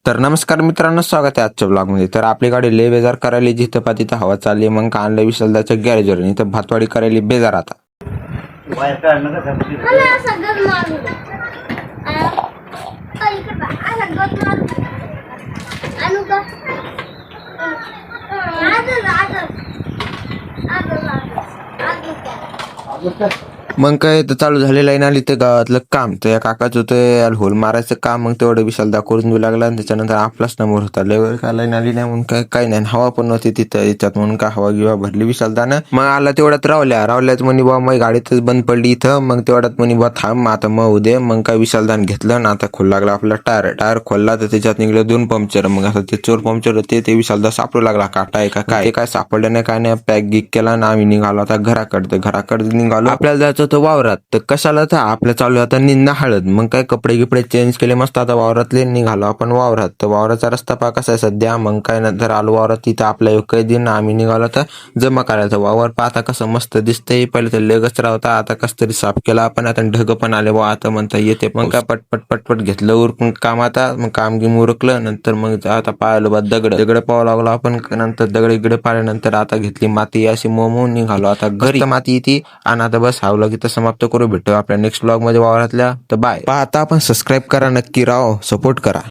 तर नमस्कार मित्रांनो, स्वागत आहे आजच्या ब्लॉगमध्ये. तर आपली गाडी लय बेजार करायली, जिथं पा तिथं हवा चालली. मग का आणलं विशालदाच्या गॅरेजवर, इथं भातवाडी करायली बेजार आता. मग काय तर चालू झालेलं आहे ना इथे गावातलं काम. तर या काकाचं होतं होल मारायचं काम. मग तेवढं विशालदा करून देऊ लागला आणि त्याच्यानंतर आपलाच नंबर होता. लेवर काय लाईन आली नाही म्हणून काही नाही, हवा पण नव्हती तिथं याच्यात म्हणून काय हवा गिवा भरली विशालदानं. मग आला तेवढ्यात रावल्याच म्हणे बा मग गाडीतच बंद पडली इथं. मग तेवढ्यात म्हणे बा थांब आता मग उद्या. मग काय विशालदान घेतलं ना आता खोल लागला आपला टायर खोलला तर त्याच्यात निघलं 2 पंक्चर. मग आता ते चोर पंक्चर होते ते विशालदा सापडू लागला काटा आहे का काय, ते काय सापडलं नाही काय नाही. पॅक गिक केला ना आम्ही निघालो आता घराकडे निघालो. आपल्याला जायचं होतं वावरात. तर कशाला तर आपल्या चालू आता निंदा हळद. मग काय कपडे गिपडे चेंज केले मस्त. आता वावरातले निघालो आपण वावरात. तर वावराचा रस्ता पा कसा आहे सध्या. मग काय नंतर आलो वावरात. तिथं आपल्या काही दिन आम्ही निघालो तर जमा करायचं वावर. पाहता कसं मस्त दिसतंय. पहिले तर लय कचरा होता, आता कस तरी साफ केला आपण. आता ढग पण आले बा आता म्हणता येते. मग काय पटपट घेतलं उरकून काम. आता मग काम गिम उरकलं. नंतर मग आता पाहिलं बा दगड पाहावं लागलो आपण. नंतर दगड इकडे पाहिल्यानंतर आता घेतली माती अशी मोमून निघालो आता घरी. माती येते आणि आता बस हा व्लॉग इथं समाप्त करू. भेटू आपल्या नेक्स्ट व्लॉग मध्ये वावरातल्या. तर बाय. आता आपण सबस्क्राईब करा नक्की राव, सपोर्ट करा.